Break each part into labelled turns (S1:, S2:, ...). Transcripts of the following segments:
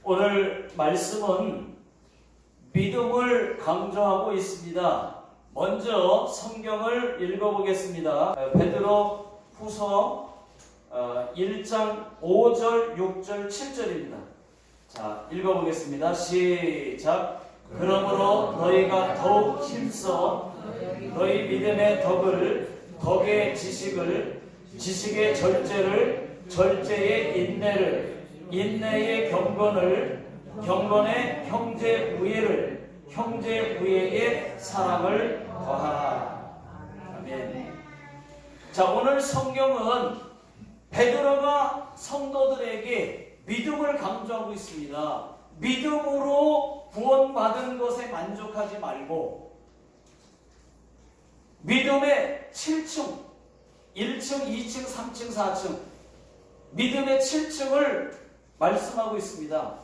S1: 오늘 말씀은 믿음을 강조하고 있습니다. 먼저 성경을 읽어보겠습니다. 베드로 후서 1장 5절, 6절, 7절입니다. 자, 읽어보겠습니다. 시작. 그러므로 너희가 더욱 힘써 너희 믿음의 덕을, 덕의 지식을, 지식의 절제를, 절제의 인내를, 인내의 경건을, 경건의 형제 우애를, 형제 우애의 사랑을 더하라. 아멘. 자, 오늘 성경은 베드로가 성도들에게 믿음을 강조하고 있습니다. 믿음으로 구원받은 것에 만족하지 말고 믿음의 7층, 1층, 2층, 3층, 4층, 믿음의 7층을 말씀하고 있습니다.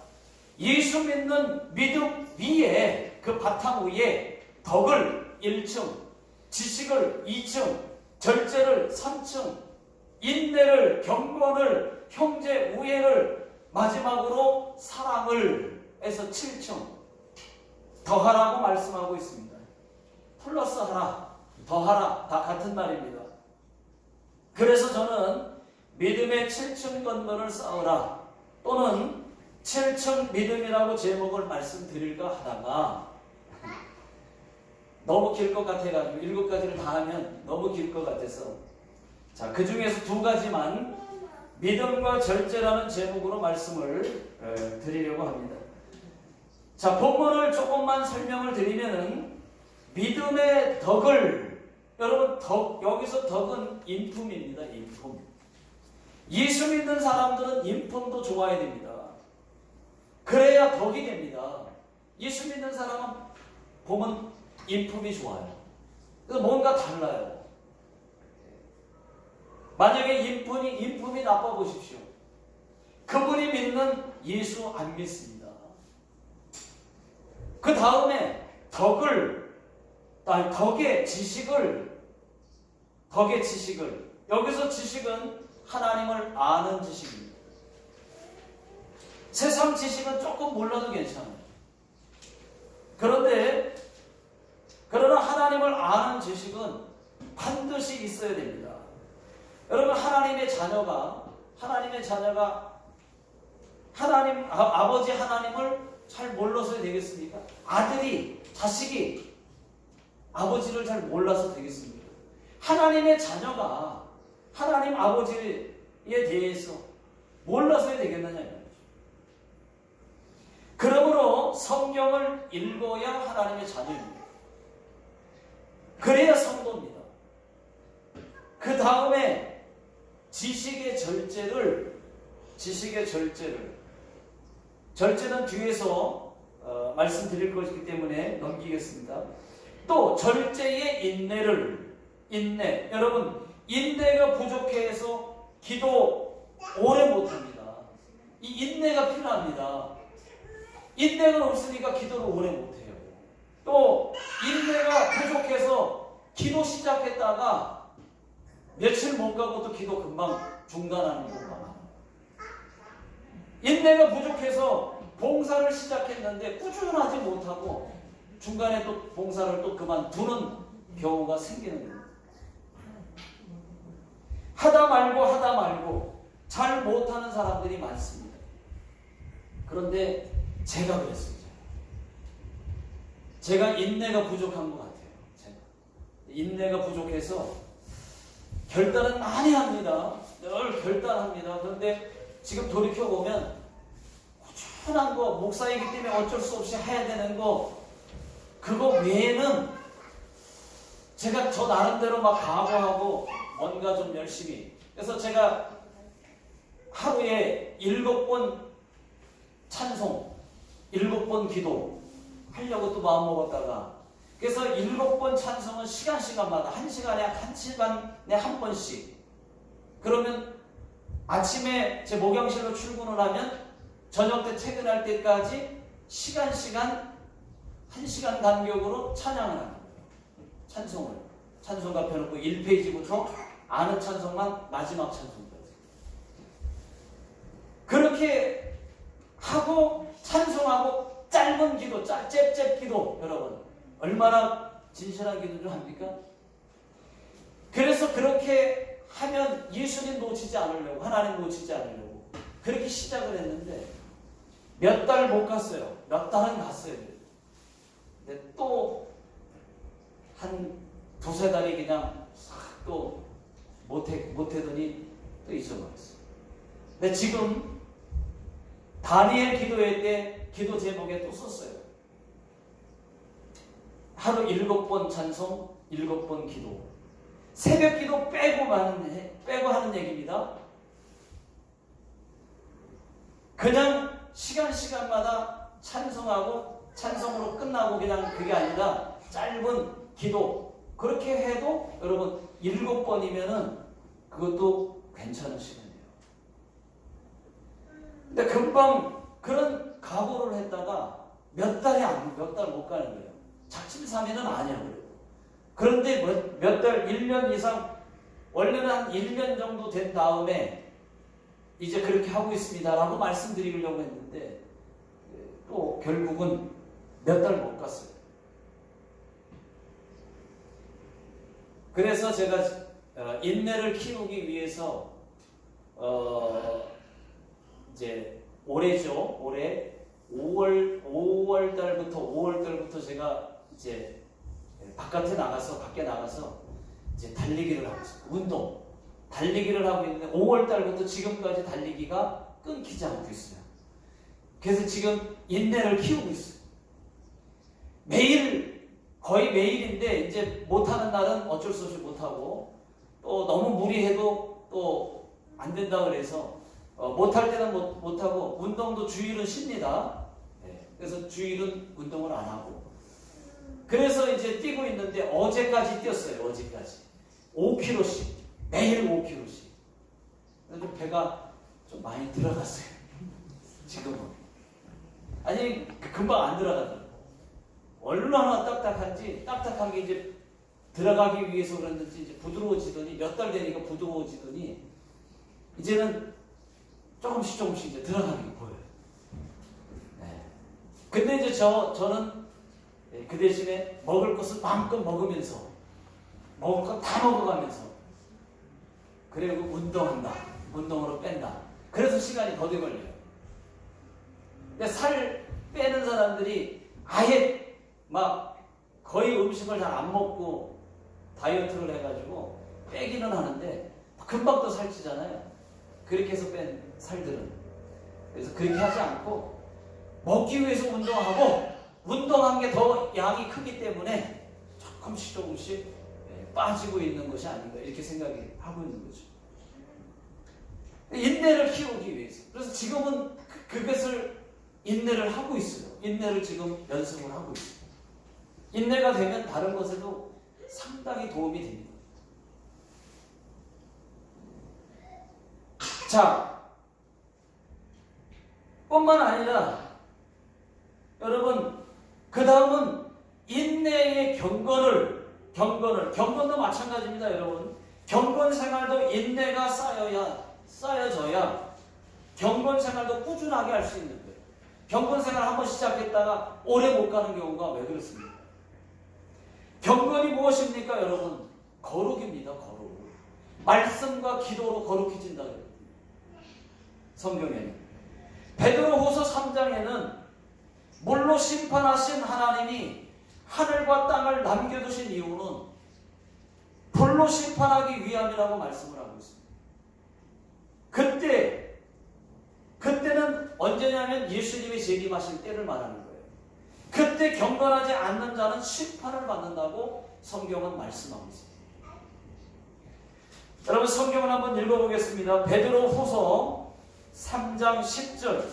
S1: 예수 믿는 믿음 위에, 그 바탕 위에 덕을 1층, 지식을 2층, 절제를 3층, 인내를, 경건을, 형제 우애를, 마지막으로 사랑을 해서 7층 더하라고 말씀하고 있습니다. 플러스 하라, 더하라, 다 같은 말입니다. 그래서 저는 믿음의 7층 건물을 쌓으라, 또는 7층 믿음이라고 제목을 말씀드릴까 하다가 너무 길 것 같아가지고 7가지를 다 하면 너무 길 것 같아서, 자, 그 중에서 2가지만 믿음과 절제라는 제목으로 말씀을 드리려고 합니다. 자, 본문을 조금만 설명을 드리면은 믿음의 덕을, 여러분 덕, 여기서 덕은 인품입니다. 인품. 예수 믿는 사람들은 인품도 좋아야 됩니다. 그래야 덕이 됩니다. 예수 믿는 사람은 보면 인품이 좋아요. 그래서 뭔가 달라요. 만약에 인품이 나빠 보십시오. 그분이 믿는 예수 안 믿습니다. 그 다음에 덕의 지식을, 여기서 지식은 하나님을 아는 지식입니다. 세상 지식은 조금 몰라도 괜찮아요. 그러나 하나님을 아는 지식은 반드시 있어야 됩니다. 여러분, 하나님의 자녀가 하나님, 아버지 하나님을 잘 몰라서 되겠습니까? 자식이 아버지를 잘 몰라서 되겠습니까? 하나님의 자녀가 하나님 아버지에 대해서 몰라서 되겠느냐. 그러므로 성경을 읽어야 하나님의 자녀입니다. 그래야 성도입니다. 그 다음에 지식의 절제를, 절제는 뒤에서 말씀드릴 것이기 때문에 넘기겠습니다. 또 절제의 인내. 여러분, 인내가 부족해서 기도 오래 못합니다. 이 인내가 필요합니다. 인내가 없으니까 기도를 오래 못해요. 또 인내가 부족해서 기도 시작했다가 며칠 못 가고 또 기도 금방 중단하는 경우가, 인내가 부족해서 봉사를 시작했는데 꾸준하지 못하고 중간에 또 봉사를 또 그만두는 경우가 생기는 겁니다. 하다 말고 잘 못하는 사람들이 많습니다. 그런데 제가 그랬습니다. 제가 인내가 부족한 것 같아요. 인내가 부족해서 결단은 많이 합니다. 늘 결단합니다. 그런데 지금 돌이켜보면 꾸준한 거, 목사이기 때문에 어쩔 수 없이 해야 되는 거, 그거 외에는 제가 저 나름대로 막 각오하고 뭔가 좀 열심히, 그래서 제가 하루에 7번 찬송, 7번 기도 하려고 또 마음 먹었다가, 그래서 7번 찬송은 시간마다 1시간에 한 번씩. 그러면 아침에 제 목양실로 출근을 하면 저녁 때 퇴근할 때까지 시간 1시간 간격으로 찬양을 합니다. 찬송가 펴놓고 1페이지부터 아는 찬송만 마지막 찬송까지. 그렇게 하고 찬송하고 짧은 기도, 잽잽 기도, 여러분 얼마나 진실한 기도를 합니까? 그래서 그렇게 하면 예수님 놓치지 않으려고, 하나님 놓치지 않으려고 그렇게 시작을 했는데 몇 달 못 갔어요. 몇 달은 갔어요. 근데 또 한 두세 달이 그냥 또 못하더니 또 잊어버렸어요. 근데 지금 다니엘 기도회 때 기도 제목에 또 썼어요. 하루 7번 찬송, 7번 기도. 새벽 기도 빼고 하는 얘기입니다. 그냥 시간마다 찬송하고 찬송으로 끝나고 그냥 그게 아니라 짧은 기도. 그렇게 해도 여러분 7번이면은 그것도 괜찮은 시간이에요. 근데 금방 그런 각오를 했다가 몇 달 못 가는 거예요. 작심삼일은 아니야. 그런데 몇 달, 1년 이상, 원래는 한 1년 정도 된 다음에 이제 그렇게 하고 있습니다라고 말씀드리려고 했는데 또 결국은 몇 달 못 갔어요. 그래서 제가 인내를 키우기 위해서 이제 올해죠. 올해 5월 달부터 제가 이제 밖에 나가서 이제 달리기를 하고 있어요. 달리기를 하고 있는데 5월 달부터 지금까지 달리기가 끊기지 않고 있어요. 그래서 지금 인내를 키우고 있어요. 거의 매일인데 이제 못하는 날은 어쩔 수 없이 못하고 또 너무 무리해도 또 안 된다 그래서 못할 때는 못하고 운동도 주일은 쉽니다. 그래서 주일은 운동을 안 하고 그래서 이제 뛰고 있는데 어제까지 뛰었어요. 어제까지 5km씩 매일 5km씩. 그래서 배가 좀 많이 들어갔어요. 지금은 아니 금방 안 들어가더라고요. 얼마나 딱딱한 게 이제 들어가기 위해서 그랬는지 이제 부드러워지더니 몇 달 되니까 부드러워지더니 이제는 조금씩 이제 들어가는 게 보여요. 네. 근데 이제 저는 그 대신에 먹을 것을 마음껏 먹으면서 먹을 것 다 먹어가면서 그리고 운동으로 뺀다. 그래서 시간이 더디 걸려요. 근데 살 빼는 사람들이 아예 막 거의 음식을 잘 안 먹고 다이어트를 해가지고 빼기는 하는데 금방 또 살찌잖아요. 그렇게 해서 뺀 살들은. 그래서 그렇게 하지 않고 먹기 위해서 운동하고 운동한 게 더 양이 크기 때문에 조금씩 빠지고 있는 것이 아닌가 이렇게 생각이 하고 있는 거죠. 인내를 키우기 위해서. 그래서 지금은 그것을 인내를 하고 있어요. 인내를 지금 연습을 하고 있어요. 인내가 되면 다른 것에도 상당히 도움이 됩니다. 자, 뿐만 아니라 여러분 그 다음은 인내의 경건도 마찬가지입니다. 여러분 경건 생활도 인내가 쌓여져야 경건 생활도 꾸준하게 할 수 있는 거예요. 경건 생활 한번 시작했다가 오래 못 가는 경우가 왜 그렇습니까? 경건이 무엇입니까, 여러분? 거룩입니다. 거룩. 말씀과 기도로 거룩해진다. 성경에는 베드로후서 3장에는 물로 심판하신 하나님이 하늘과 땅을 남겨두신 이유는 불로 심판하기 위함이라고 말씀을 하고 있습니다. 그때는 언제냐면 예수님이 재림하실 때를 말하는 거예요. 그때 경건하지 않는 자는 심판을 받는다고 성경은 말씀하고 있습니다. 여러분 성경을 한번 읽어보겠습니다. 베드로후서 3장 10절,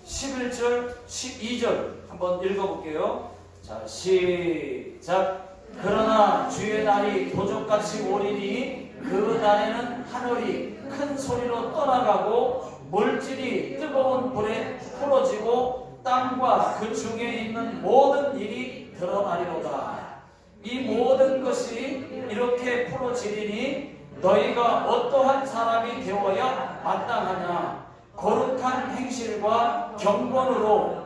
S1: 11절, 12절 한번 읽어볼게요. 자, 시작. 그러나 주의 날이 도적같이 오리니 그 날에는 하늘이 큰 소리로 떠나가고 물질이 뜨거운 불에 풀어지고 땅과 그 중에 있는 모든 일이 드러나리로다. 이 모든 것이 이렇게 풀어지리니 너희가 어떠한 사람이 되어야 마땅하냐. 거룩한 행실과 경건으로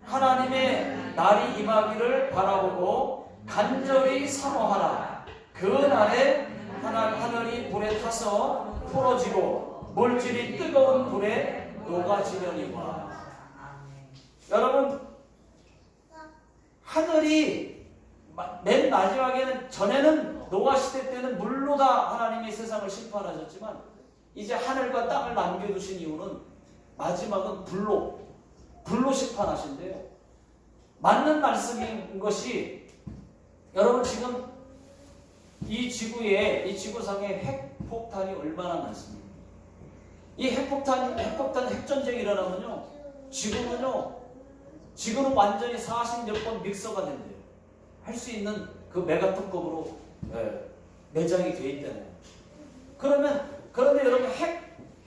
S1: 하나님의 날이 임하기를 바라보고 간절히 사모하라. 그 날에 하늘이 불에 타서 풀어지고 물질이 뜨거운 불에 녹아지려니와. 여러분, 하늘이 맨 마지막에는, 전에는 노아 시대 때는 물로 다 하나님이 세상을 심판하셨지만 이제 하늘과 땅을 남겨두신 이유는 마지막은 불로 심판하신대요. 맞는 말씀인 것이, 여러분 지금 이 지구상에 핵폭탄이 얼마나 많습니까? 이 핵폭탄 핵전쟁이 일어나면요, 지구는 완전히 40몇 번 믹서가 된대요. 할 수 있는 그 메가톤급으로 내장이 돼 있다네요. 그런데 여러분,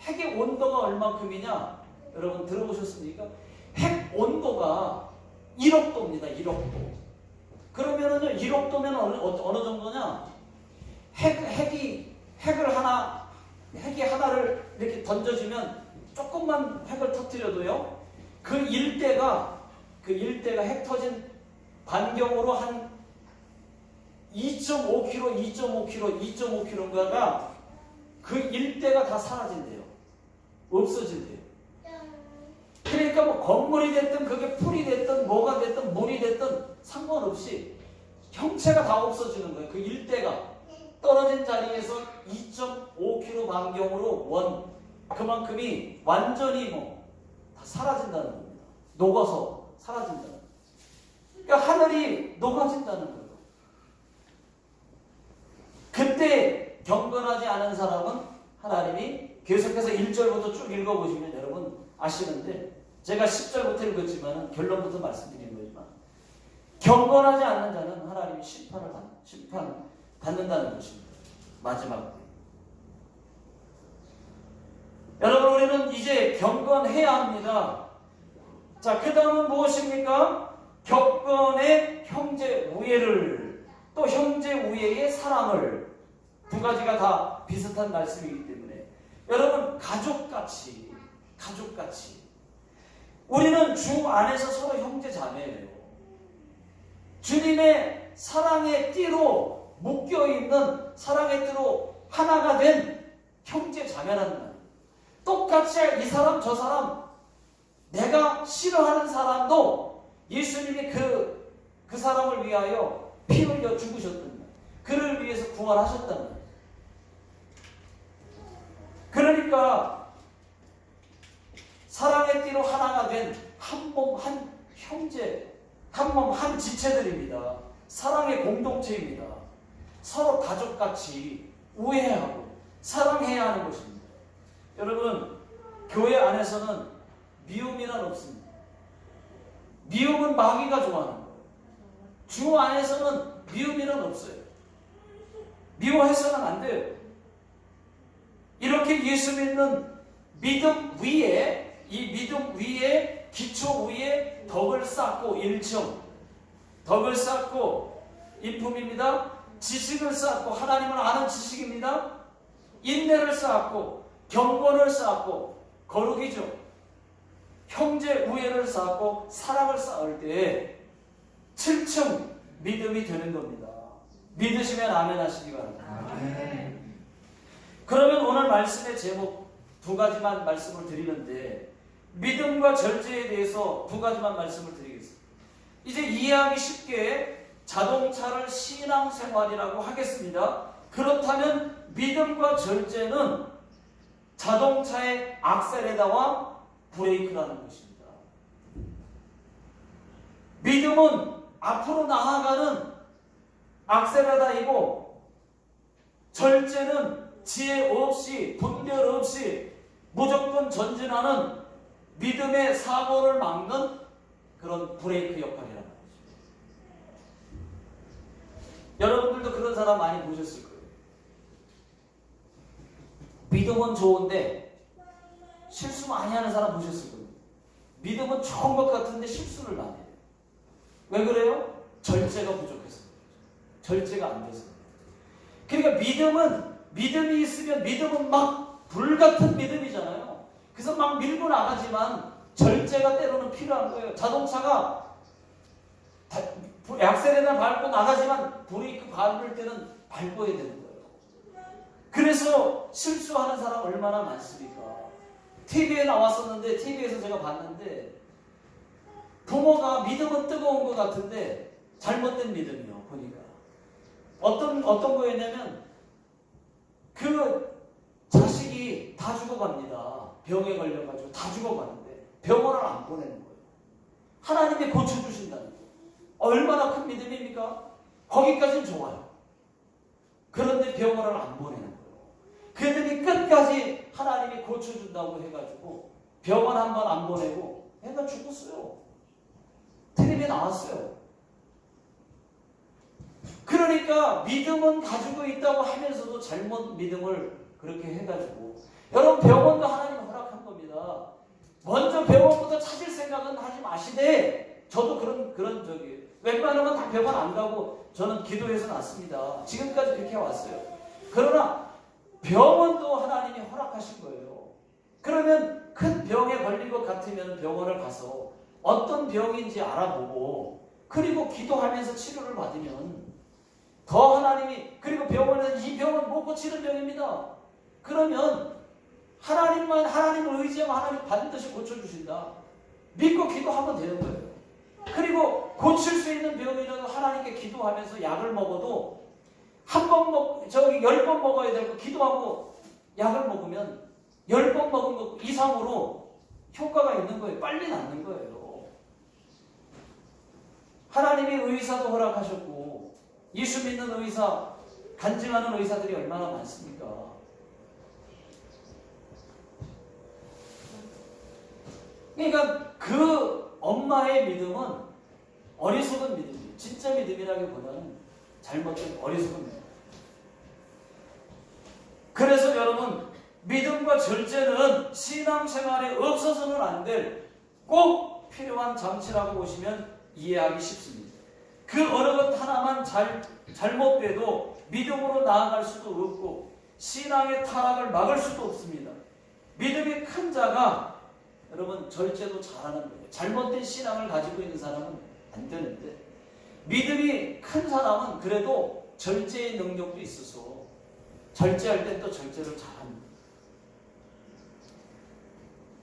S1: 핵의 온도가 얼만큼이냐? 여러분 들어보셨습니까? 핵 온도가 1억 도입니다. 1억 도. 그러면은요, 1억 도면 어느 정도냐? 핵이 하나를 이렇게 던져주면, 조금만 핵을 터뜨려도요, 그 일대가 핵 터진 반경으로 한 2.5km인가가 그 일대가 다 사라진대요. 없어진대요. 그러니까 뭐 건물이 됐든 그게 풀이 됐든 뭐가 됐든 물이 됐든 상관없이 형체가 다 없어지는 거예요. 그 일대가 떨어진 자리에서 2.5km 반경으로 그만큼이 완전히 다 사라진다는 겁니다. 녹아서 사라진다는 거예요. 그러니까 하늘이 녹아진다는 거예요. 그때 경건하지 않은 사람은 하나님이, 계속해서 1절부터 쭉 읽어보시면 여러분 아시는데, 제가 10절부터 읽었지만 결론부터 말씀드린 거지만, 경건하지 않는 자는 하나님이 심판받는다는 것입니다. 마지막. 여러분, 우리는 이제 경건해야 합니다. 자, 그 다음은 무엇입니까? 격건의 형제 우애를, 또 형제 우애의 사랑을, 두 가지가 다 비슷한 말씀이기 때문에 여러분, 가족같이 우리는 주 안에서 서로 형제 자매예요. 주님의 사랑의 띠로 묶여있는, 사랑의 띠로 하나가 된 형제 자매라는 말. 똑같이 이 사람 저 사람, 내가 싫어하는 사람도 예수님이 그 사람을 위하여 피 흘려 죽으셨던 말, 그를 위해서 부활하셨단 말. 그러니까 사랑의 띠로 하나가 된 한 몸 한 형제, 한 몸 한 지체들입니다. 사랑의 공동체입니다. 서로 가족같이 우애하고 사랑해야 하는 것입니다. 여러분, 교회 안에서는 미움이란 없습니다. 미움은 마귀가 좋아하는 거예요. 주 안에서는 미움이란 없어요. 미워해서는 안 돼요. 이렇게 예수 믿는 믿음 위에, 이 믿음 위에, 기초 위에 덕을 쌓고, 덕을 쌓고, 인품입니다. 지식을 쌓고, 하나님을 아는 지식입니다. 인내를 쌓고, 경건을 쌓고, 거룩이죠. 형제 우애를 쌓고 사랑을 쌓을 때 7층 믿음이 되는 겁니다. 믿으시면 아멘 하시기 바랍니다. 아멘. 그러면 오늘 말씀의 제목 두 가지만 말씀을 드리는데, 믿음과 절제에 대해서 두 가지만 말씀을 드리겠습니다. 이제 이해하기 쉽게 자동차를 신앙생활이라고 하겠습니다. 그렇다면 믿음과 절제는 자동차의 악셀레다와 브레이크라는 것입니다. 믿음은 앞으로 나아가는 악셀레다이고, 절제는 지혜 없이, 분별 없이 무조건 전진하는 믿음의 사고를 막는 그런 브레이크 역할이라는 거죠. 여러분들도 그런 사람 많이 보셨을 거예요. 믿음은 좋은데 실수 많이 하는 사람 보셨을 거예요. 믿음은 좋은 것 같은데 실수를 많이 해요. 왜 그래요? 절제가 부족해서, 절제가 안 돼서. 그러니까 믿음이 있으면, 믿음은 막 불같은 믿음이잖아요. 그래서 막 밀고 나가지만 절제가 때로는 필요한 거예요. 자동차가 약세레나 밟고 나가지만 브레이크 밟을 때는 밟아야 되는 거예요. 그래서 실수하는 사람 얼마나 많습니까? TV에 나왔었는데, TV에서 제가 봤는데, 부모가 믿음은 뜨거운 것 같은데 잘못된 믿음이요. 보니까 어떤 거였냐면, 그 자식이 다 죽어갑니다. 병에 걸려가지고 다 죽어가는데 병원을 안 보내는 거예요. 하나님이 고쳐주신다는 거예요. 얼마나 큰 믿음입니까? 거기까지는 좋아요. 그런데 병원을 안 보내는 거예요. 그들이 끝까지 하나님이 고쳐준다고 해가지고 병원 한 번 안 보내고 애가 죽었어요. 텔레비에 나왔어요. 그러니까 믿음은 가지고 있다고 하면서도 잘못 믿음을 그렇게 해가지고, 여러분 병원도 하나님 허락한 겁니다. 먼저 병원부터 찾을 생각은 하지 마시되, 저도 그런 적이 웬만하면 다 병원 안 가고 저는 기도해서 낫습니다. 지금까지 그렇게 왔어요. 그러나 병원도 하나님이 허락하신 거예요. 그러면 큰 병에 걸린 것 같으면 병원을 가서 어떤 병인지 알아보고, 그리고 기도하면서 치료를 받으면 더 하나님이, 그리고 병원에서 이 병은 못 고치는 병입니다. 그러면 하나님을 의지하면 하나님 반드시 고쳐주신다. 믿고 기도하면 되는 거예요. 그리고 고칠 수 있는 병이라도 하나님께 기도하면서 약을 먹어도 10번 먹어야 되고, 기도하고 약을 먹으면 10번 먹은 것 이상으로 효과가 있는 거예요. 빨리 낫는 거예요. 하나님이 의사도 허락하셨고, 예수 믿는 의사, 간증하는 의사들이 얼마나 많습니까? 그러니까 그 엄마의 믿음은 어리석은 믿음이에요. 진짜 믿음이라기보다는 잘못된 어리석은 믿음. 그래서 여러분, 믿음과 절제는 신앙생활에 없어서는 안 될 꼭 필요한 장치라고 보시면 이해하기 쉽습니다. 그 어느 것 하나만 잘못돼도 믿음으로 나아갈 수도 없고 신앙의 타락을 막을 수도 없습니다. 믿음이 큰 자가 여러분 절제도 잘하는 거예요. 잘못된 신앙을 가지고 있는 사람은 안 되는데, 믿음이 큰 사람은 그래도 절제의 능력도 있어서 절제할 땐 또 절제를 잘합니다.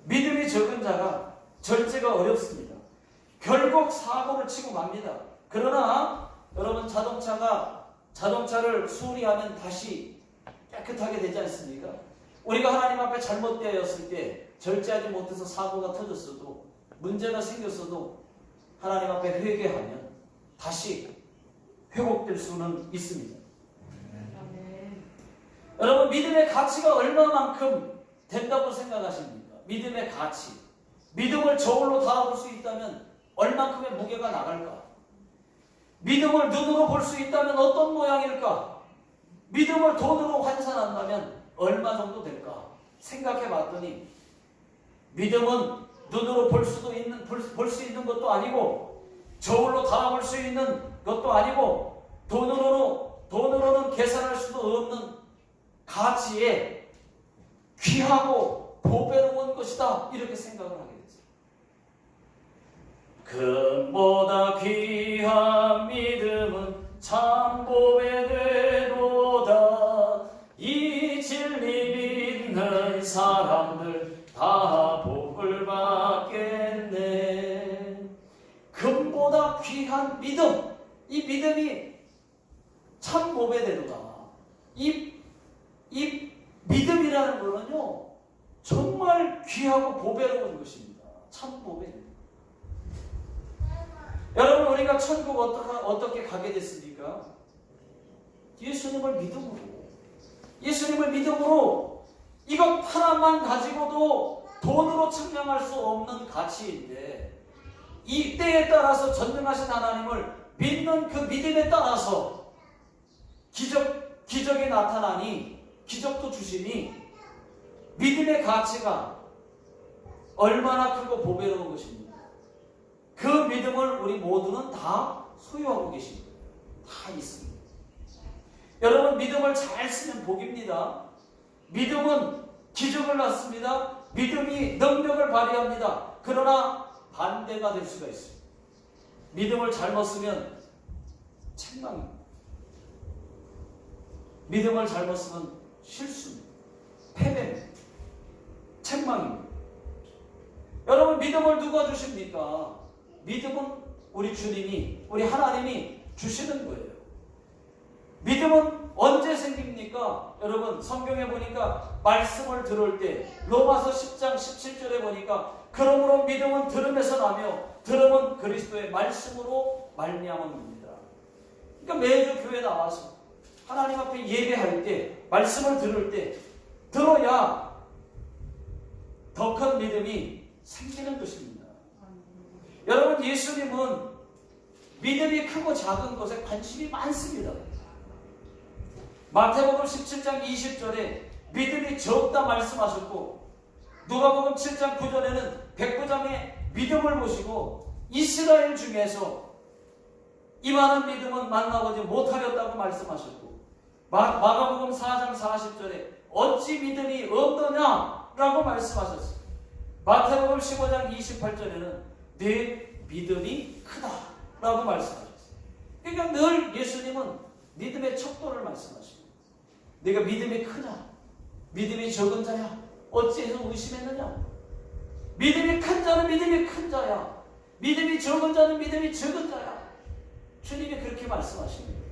S1: 믿음이 적은 자가 절제가 어렵습니다. 결국 사고를 치고 맙니다. 그러나 여러분, 자동차를 수리하면 다시 깨끗하게 되지 않습니까? 우리가 하나님 앞에 잘못되었을 때 절제하지 못해서 사고가 터졌어도, 문제가 생겼어도 하나님 앞에 회개하면 다시 회복될 수는 있습니다. 여러분, 믿음의 가치가 얼마만큼 된다고 생각하십니까? 믿음의 가치. 믿음을 저울로 달아볼 수 있다면 얼만큼의 무게가 나갈까? 믿음을 눈으로 볼 수 있다면 어떤 모양일까? 믿음을 돈으로 환산한다면 얼마 정도 될까? 생각해 봤더니 믿음은 눈으로 볼 수 있는 것도 아니고, 저울로 달아볼 수 있는 것도 아니고, 돈으로는 계산할 수도 없는 가치에 귀하고 보배로운 것이다, 이렇게 생각을 하게 됐어요. 금보다 귀한 믿음은 참 보배되도다. 이 진리 믿는 사람들 다 복을 받겠네. 금보다 귀한 믿음, 이 믿음이 참 보배되도다. 이 믿음이라는 거는요, 정말 귀하고 보배로운 것입니다. 참 보배입니다. 여러분, 우리가 천국 어떻게 가게 됐습니까? 예수님을 믿음으로 이것 하나만 가지고도 돈으로 측량할 수 없는 가치인데, 이 때에 따라서 전능하신 하나님을 믿는 그 믿음에 따라서 기적이 나타나니, 기적도 주시니, 믿음의 가치가 얼마나 크고 보배로운 것입니다. 그 믿음을 우리 모두는 다 소유하고 계십니다. 다 있습니다. 여러분, 믿음을 잘 쓰면 복입니다. 믿음은 기적을 낳습니다. 믿음이 능력을 발휘합니다. 그러나 반대가 될 수가 있습니다. 믿음을 잘못 쓰면 책망입니다. 믿음을 잘못 쓰면 실수입니다. 패배입니다. 책망입니다. 여러분, 믿음을 누가 주십니까? 믿음은 우리 주님이, 우리 하나님이 주시는 거예요. 믿음은 언제 생깁니까? 여러분, 성경에 보니까 말씀을 들을 때 로마서 10장 17절에 보니까 그러므로 믿음은 들음에서 나며 들음은 그리스도의 말씀으로 말미암음입니다. 그러니까 매주 교회 나와서 하나님 앞에 예배할 때, 말씀을 들을 때 들어야 더 큰 믿음이 생기는 것입니다. 여러분, 예수님은 믿음이 크고 작은 것에 관심이 많습니다. 마태복음 17장 20절에 믿음이 적다 말씀하셨고, 누가복음 7장 9절에는 백부장의 믿음을 보시고 이스라엘 중에서 이 많은 믿음은 만나보지 못하였다고 말씀하셨고, 마가복음 4장 40절에 어찌 믿음이 없느냐라고 말씀하셨어요. 마태복음 15장 28절에는 내 믿음이 크다라고 말씀하셨어요. 그러니까 늘 예수님은 믿음의 척도를 말씀하십니다. 네가 믿음이 크냐? 믿음이 적은 자야? 어찌해서 의심했느냐? 믿음이 큰 자는 믿음이 큰 자야. 믿음이 적은 자는 믿음이 적은 자야. 주님이 그렇게 말씀하십니다.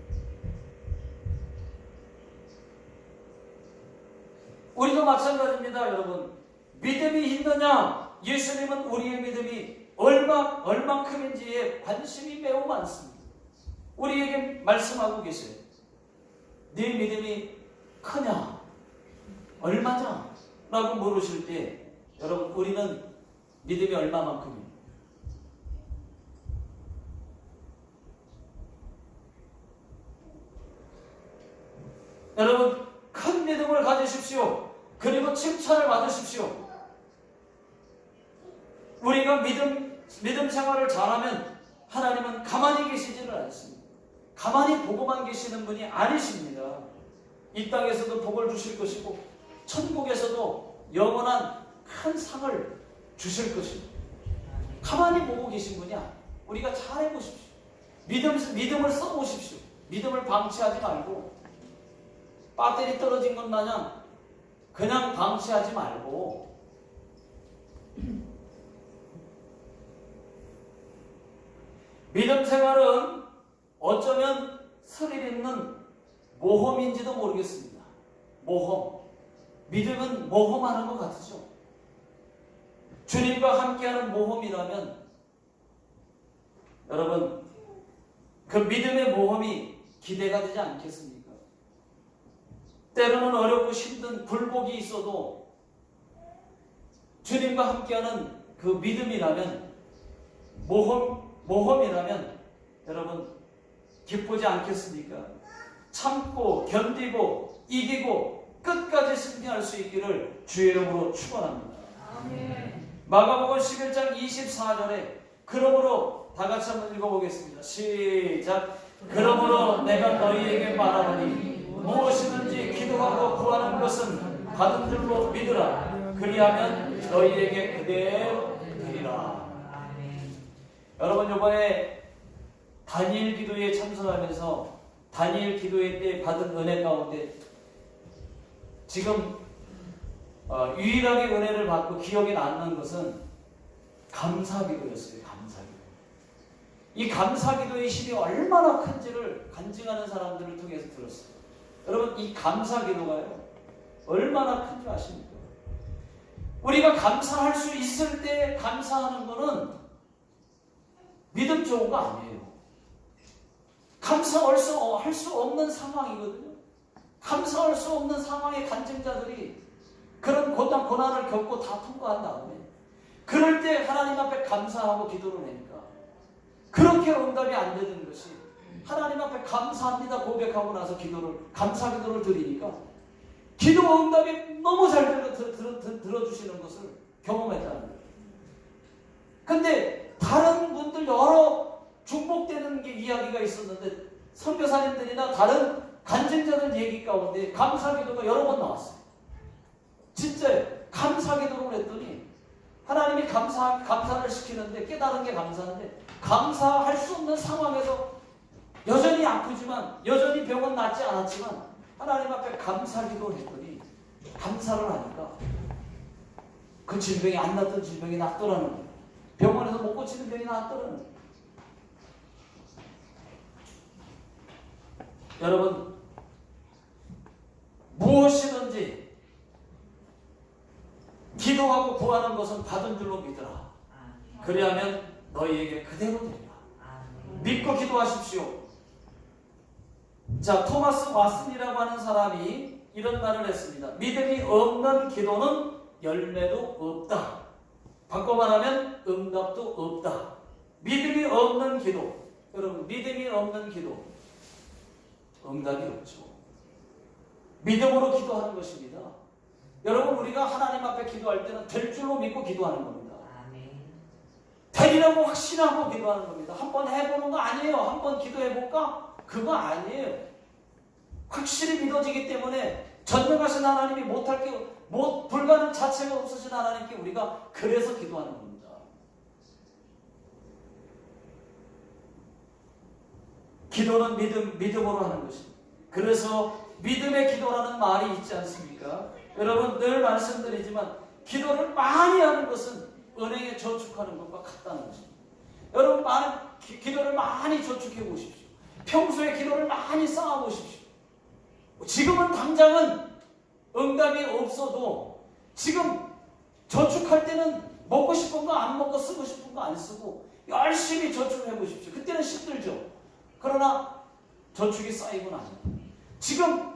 S1: 우리도 마찬가지입니다, 여러분. 믿음이 있느냐? 예수님은 우리의 믿음이 얼만큼인지에 관심이 매우 많습니다. 우리에게 말씀하고 계세요. 네 믿음이 크냐? 얼마냐? 라고 물으실 때 여러분, 우리는 믿음이 얼마만큼입니까? 여러분, 큰 믿음을 가지십시오. 그리고 칭찬을 받으십시오. 우리가 믿음 생활을 잘하면 하나님은 가만히 계시지를 않습니다. 가만히 보고만 계시는 분이 아니십니다. 이 땅에서도 복을 주실 것이고 천국에서도 영원한 큰 상을 주실 것입니다. 가만히 보고 계신 분이 아니에요. 우리가 잘해보십시오. 믿음을 써보십시오. 믿음을 방치하지 말고, 배터리 떨어진 것 마냥 그냥 방치하지 말고, 믿음 생활은 어쩌면 스릴 있는 모험인지도 모르겠습니다. 모험. 믿음은 모험하는 것 같으죠. 주님과 함께하는 모험이라면 여러분, 그 믿음의 모험이 기대가 되지 않겠습니까? 때로는 어렵고 힘든 굴곡이 있어도 주님과 함께하는 그 믿음이라면, 모험이라면 여러분 기쁘지 않겠습니까? 참고 견디고 이기고 끝까지 승리할 수 있기를 주의 이름으로 축원합니다. 마가복음 11장 24절에 그러므로, 다 같이 한번 읽어보겠습니다. 시작. 그러므로 내가 너희에게 말하노니 무엇이든지 기도하고 구하는 것은 받은 줄로 믿으라. 그리하면 너희에게 그대로 되리라. 여러분, 이번에 다니엘 기도에 참석하면서 다니엘 기도회 때 받은 은혜 가운데 지금 유일하게 은혜를 받고 기억에 남는 것은 감사기도였어요. 감사기도. 이 감사기도의 힘이 얼마나 큰지를 간증하는 사람들을 통해서 들었어요. 여러분, 이 감사기도가요 얼마나 큰지 아십니까? 우리가 감사할 수 있을 때 감사하는 것은 믿음 좋은가 아니에요. 감사할 수 없는 상황이거든요. 감사할 수 없는 상황의 간증자들이 그런 고난을 겪고 다 통과한 다음에 그럴 때 하나님 앞에 감사하고 기도를 내니까 그렇게 응답이 안 되는 것이, 하나님 앞에 감사합니다 고백하고 나서 감사 기도를 드리니까 기도 응답이 너무 잘 들어주시는 것을 경험했다는 거예요. 근데 다른 분들 여러 중복되는 이야기가 있었는데 선교사님들이나 다른 간증자들 얘기 가운데 감사 기도가 여러 번 나왔어요. 진짜 감사 기도를 했더니 하나님이 감사를 시키는데 깨달은 게 감사인데 감사할 수 없는 상황에서 여전히 아프지만 여전히 병은 낫지 않았지만 하나님 앞에 감사 기도를 했더니 감사를 하니까 그 질병이 안 낫던 질병이 낫더라는 거예요. 병원에서 못 고치는 병이 낫더라는 거예요. 여러분 무엇이든지 기도하고 구하는 것은 받은 줄로 믿으라. 그리하면 너희에게 그대로 되리라. 믿고 기도하십시오. 자, 토마스 왓슨이라고 하는 사람이 이런 말을 했습니다. 믿음이 없는 기도는 열매도 없다. 바꿔 말하면 응답도 없다. 믿음이 없는 기도, 여러분 믿음이 없는 기도 응답이 없죠. 믿음으로 기도하는 것입니다. 여러분 우리가 하나님 앞에 기도할 때는 될 줄로 믿고 기도하는 겁니다. 되리라고 확신하고 기도하는 겁니다. 한번 해보는 거 아니에요. 한번 기도해볼까? 그거 아니에요. 확실히 믿어지기 때문에 전능하신 하나님이 못할 게 불가능 자체가 없으신 하나님께 우리가 그래서 기도하는 겁니다. 기도는 믿음으로 하는 것입니다. 그래서 믿음의 기도라는 말이 있지 않습니까? 여러분 늘 말씀드리지만 기도를 많이 하는 것은 은행에 저축하는 것과 같다는 것입니다. 여러분 기도를 많이 저축해 보십시오. 평소에 기도를 많이 쌓아 보십시오. 지금은 당장은 응답이 없어도 지금 저축할 때는 먹고 싶은 거 안 먹고 쓰고 싶은 거 안 쓰고 열심히 저축해 보십시오. 그때는 힘들죠. 그러나 저축이 쌓이고 나면 지금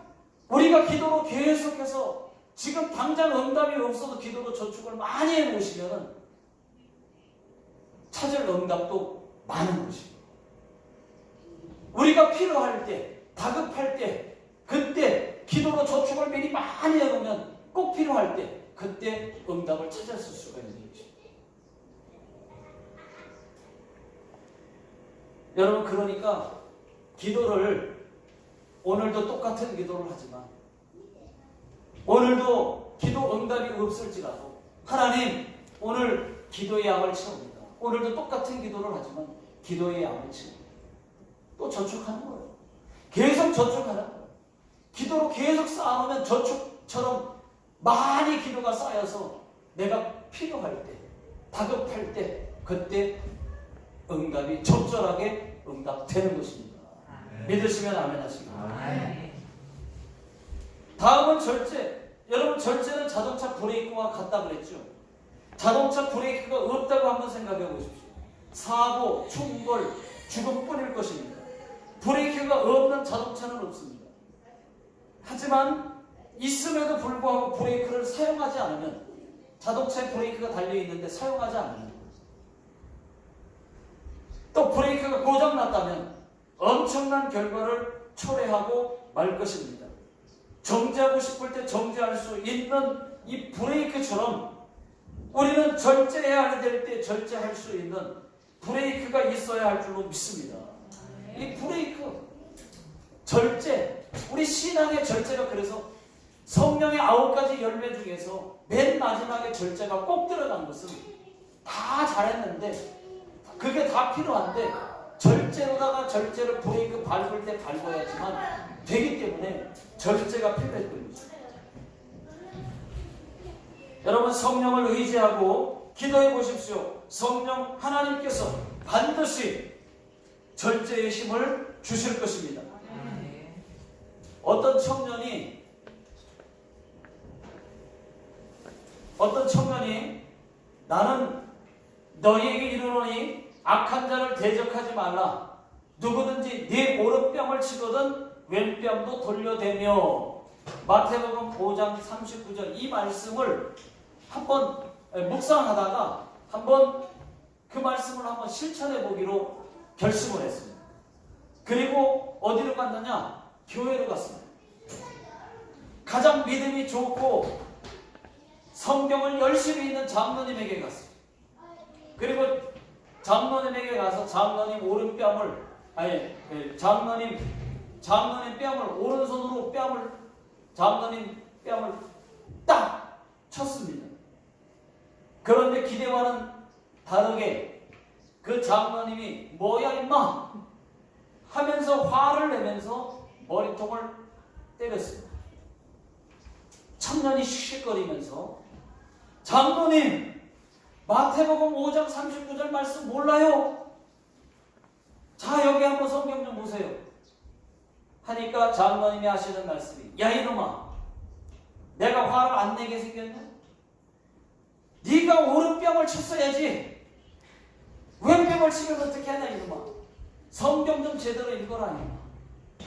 S1: 우리가 기도로 계속해서 지금 당장 응답이 없어도 기도로 저축을 많이 해보시면 찾을 응답도 많은 것이고 우리가 필요할 때 다급할 때 그때 기도로 저축을 미리 많이 해보면 꼭 필요할 때 그때 응답을 찾았을 수가 있는 것입니다. 여러분 그러니까 기도를 오늘도 똑같은 기도를 하지만 오늘도 기도 응답이 없을지라도 하나님 오늘 기도의 양을 채웁니다. 오늘도 똑같은 기도를 하지만 기도의 양을 채웁니다. 또 저축하는 거예요. 계속 저축하는 거예요. 기도로 계속 쌓아놓으면 저축처럼 많이 기도가 쌓여서 내가 필요할 때 다급할 때 그때 응답이 적절하게 응답되는 것입니다. 믿으시면 아멘 하시기. 다음은 절제. 여러분 절제는 자동차 브레이크와 같다 그랬죠. 자동차 브레이크가 없다고 한번 생각해 보십시오. 사고, 충돌, 죽음뿐일 것입니다. 브레이크가 없는 자동차는 없습니다. 하지만 있음에도 불구하고 브레이크를 사용하지 않으면 자동차에 브레이크가 달려있는데 사용하지 않으면 또 브레이크가 고장났다면 엄청난 결과를 초래하고 말 것입니다. 정지하고 싶을 때 정지할 수 있는 이 브레이크처럼 우리는 절제해야 될 때 절제할 수 있는 브레이크가 있어야 할 줄로 믿습니다. 이 브레이크, 절제, 우리 신앙의 절제가 그래서 성령의 9가지 열매 중에서 맨 마지막에 절제가 꼭 들어간 것은 다 잘했는데 그게 다 필요한데 절제로다가 절제를 브레이크 밟을 때 밟아야지만 되기 때문에 절제가 필요했던 거죠. 여러분 성령을 의지하고 기도해 보십시오. 성령 하나님께서 반드시 절제의 힘을 주실 것입니다. 어떤 청년이 나는 너희에게 이르노니 악한 자를 대적하지 말라. 누구든지 네 오른뺨을 치거든 왼뺨도 돌려대며. 마태복음 5장 39절 이 말씀을 한번 묵상하다가 한번 그 말씀을 한번 실천해 보기로 결심을 했습니다. 그리고 어디로 갔느냐? 교회로 갔습니다. 가장 믿음이 좋고 성경을 열심히 읽는 장로님에게 갔습니다. 그리고 장로님에게 가서 장로님 오른뺨을 장로님 뺨을 오른손으로 장로님 뺨을 딱 쳤습니다. 그런데 기대와는 다르게 그 장로님이 뭐야 임마 하면서 화를 내면서 머리통을 때렸습니다. 청년이 씩씩거리면서 장로님 마태복음 5장 39절 말씀 몰라요? 자 여기 한번 성경 좀 보세요. 하니까 장로님이 하시는 말씀이 야 이놈아 내가 화를 안 내게 생겼냐? 네가 오른뺨을 쳤어야지 왼뺨을 치면 어떻게 하냐 이놈아. 성경 좀 제대로 읽어라 이놈아.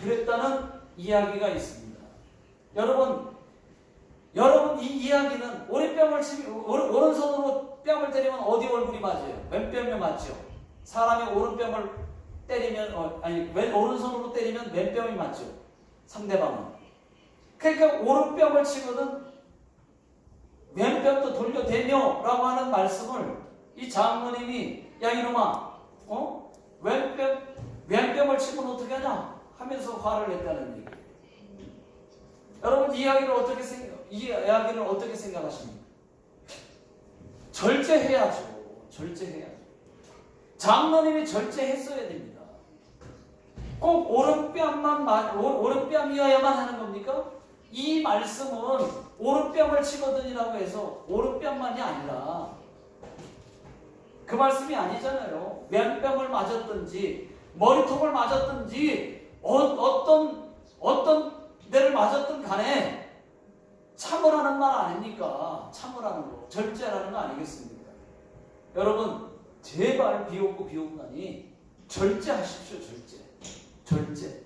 S1: 그랬다는 이야기가 있습니다. 여러분 이 이야기는 오른뺨을 치면 오른손으로 뺨을 때리면 어디 얼굴이 맞아요? 왼뺨이 맞죠. 사람이 오른뺨을 때리면 오른손으로 때리면 왼뺨이 맞죠. 상대방은. 그러니까 오른뺨을 치거든 왼뺨도 돌려대며 라고 하는 말씀을 이 장로님이 야 이놈아 왼뺨을 치면 어떻게 하냐 하면서 화를 냈다는 얘기. 여러분 이 이야기를 어떻게 생각하십니까? 절제해야죠. 장로님이 절제했어야 됩니다. 꼭 오른뺨이어야만 하는 겁니까? 이 말씀은 오른뺨을 치거든이라고 해서 오른뺨만이 아니라 그 말씀이 아니잖아요. 왼뺨을 맞았든지 머리통을 맞았든지 어떤 데를 맞았든 간에 참으라는 말 아닙니까? 참으라는 거, 절제라는 거 아니겠습니까? 여러분 제발 비옵고 비옵나니 절제하십시오. 절제.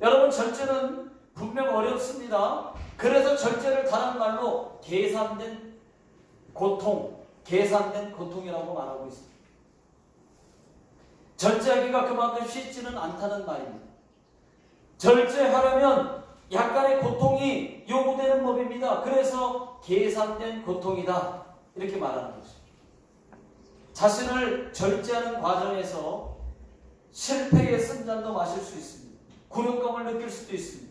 S1: 여러분 절제는 분명 어렵습니다. 그래서 절제를 다른 말로 계산된 고통이라고 말하고 있습니다. 절제하기가 그만큼 쉽지는 않다는 말입니다. 절제하려면 약간의 고통이 요구되는 법입니다. 그래서 계산된 고통이다 이렇게 말하는 것입니다. 자신을 절제하는 과정에서 실패의 쓴잔도 마실 수 있습니다. 굴욕감을 느낄 수도 있습니다.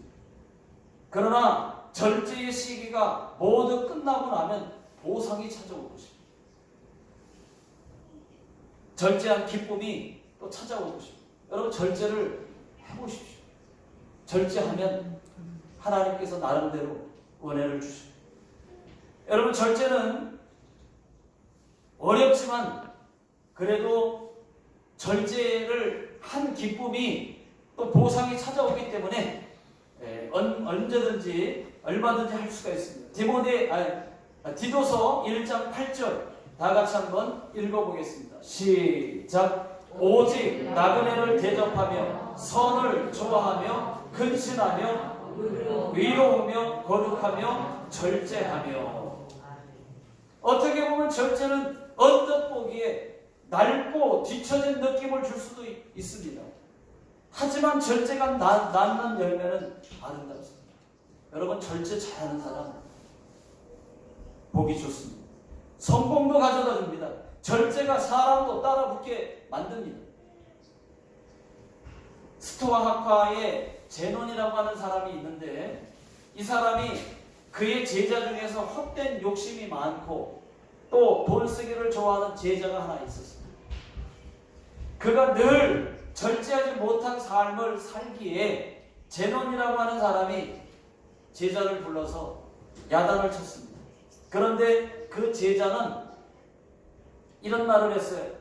S1: 그러나 절제의 시기가 모두 끝나고 나면 보상이 찾아올 것입니다. 절제한 기쁨이 또 찾아올 것입니다. 여러분 절제를 해보십시오. 절제하면 하나님께서 나름대로 은혜를 주십니다. 여러분 절제는 어렵지만 그래도 절제를 한 기쁨이 또 보상이 찾아오기 때문에 언제든지 얼마든지 할 수가 있습니다. 디도서 1장 8절 다 같이 한번 읽어보겠습니다. 시작. 오직 나그네를 대접하며 선을 좋아하며 근신하며 위로우며 거룩하며 절제하며. 어떻게 보면 절제는 언뜻 보기에 낡고 뒤처진 느낌을 줄 수도 있습니다. 하지만 절제가 낳는 열매는 아름답습니다. 여러분 절제 잘하는 사람 보기 좋습니다. 성공도 가져다 줍니다. 절제가 사람도 따라붙게 만듭니다. 스토아 학파의 제논이라고 하는 사람이 있는데 이 사람이 그의 제자 중에서 헛된 욕심이 많고 또 돈 쓰기를 좋아하는 제자가 하나 있었습니다. 그가 늘 절제하지 못한 삶을 살기에 제논이라고 하는 사람이 제자를 불러서 야단을 쳤습니다. 그런데 그 제자는 이런 말을 했어요.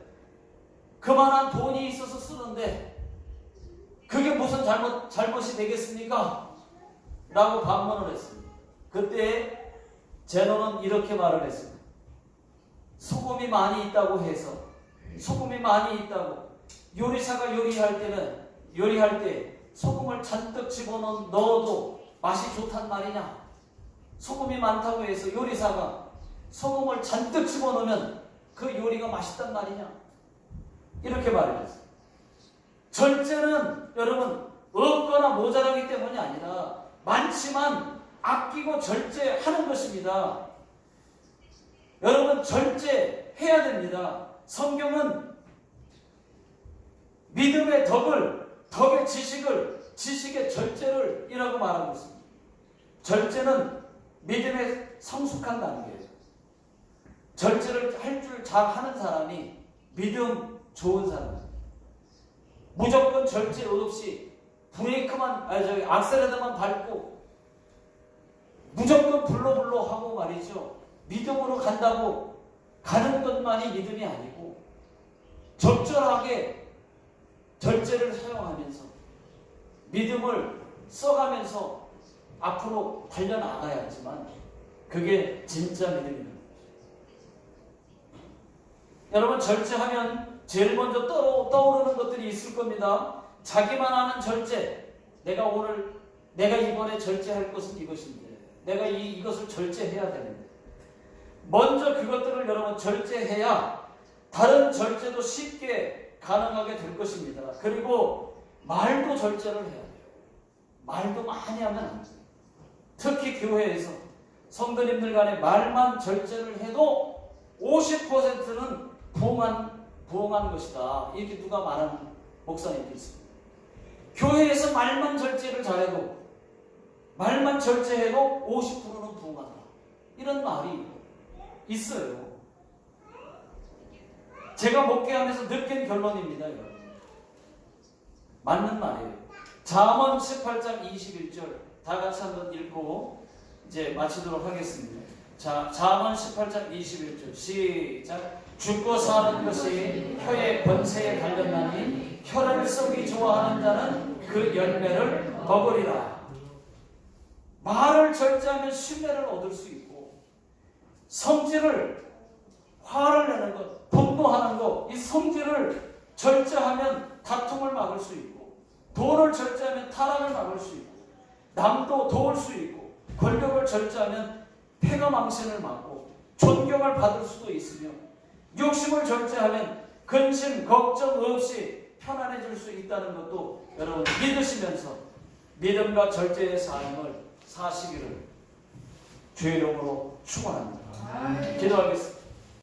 S1: 그만한 돈이 있어서 쓰는데 그게 무슨 잘못이 되겠습니까? 라고 반문을 했습니다. 그때 제논은 이렇게 말을 했습니다. 소금이 많이 있다고 해서 소금이 많이 있다고 요리사가 요리할 때 소금을 잔뜩 집어넣어도 맛이 좋단 말이냐? 소금이 많다고 해서 요리사가 소금을 잔뜩 집어넣으면 그 요리가 맛있단 말이냐? 이렇게 말했어요. 절제는 여러분 없거나 모자라기 때문이 아니라 많지만 아끼고 절제하는 것입니다. 여러분 절제해야 됩니다. 성경은 믿음의 덕의 지식의 절제를 이라고 말하고 있습니다. 절제는 믿음의 성숙한 단계예요. 절제를 할 줄 잘 하는 사람이 믿음 좋은 사람. 무조건 절제 없이 브레이크만 악셀레터만 밟고 무조건 불러불러 하고 말이죠. 믿음으로 간다고 가는 것만이 믿음이 아니고 적절하게 절제를 사용하면서 믿음을 써가면서 앞으로 달려나가야지만 그게 진짜 믿음입니다. 여러분, 절제하면 제일 먼저 떠오르는 것들이 있을 겁니다. 자기만 아는 절제. 내가 이번에 절제할 것은 이것인데, 내가 이것을 절제해야 되는데, 먼저 그것들을 여러분 절제해야 다른 절제도 쉽게 가능하게 될 것입니다. 그리고 말도 절제를 해야 돼요. 말도 많이 하면 안 돼요. 특히 교회에서 성도님들 간에 말만 절제를 해도 50%는 부흥한 것이다. 이렇게 누가 말하는 목사님도 있습니다. 교회에서 말만 절제를 잘해도, 말만 절제해도 50%는 부흥한다. 이런 말이 있어요. 제가 목회하면서 느낀 결론입니다. 여러분. 맞는 말이에요. 잠언 18장 21절 다 같이 한번 읽고 이제 마치도록 하겠습니다. 자, 잠언 18장 21절 시작. 죽고 사는 것이 혀의 번세에 달렸나니 혀를 썩이 좋아하는 자는 그 열매를 먹으리라. 말을 절제하면 신뢰를 얻을 수 있고, 성질을, 화를 내는 것, 분노하는 것, 이 성질을 절제하면 다툼을 막을 수 있고, 돈을 절제하면 타락을 막을 수 있고, 남도 도울 수 있고, 권력을 절제하면 패가 망신을 막고 존경을 받을 수도 있으며, 욕심을 절제하면 근심, 걱정 없이 편안해질 수 있다는 것도 여러분 믿으시면서 믿음과 절제의 삶을 사시기를 주의 이름으로 축원합니다. 기도하겠습니다.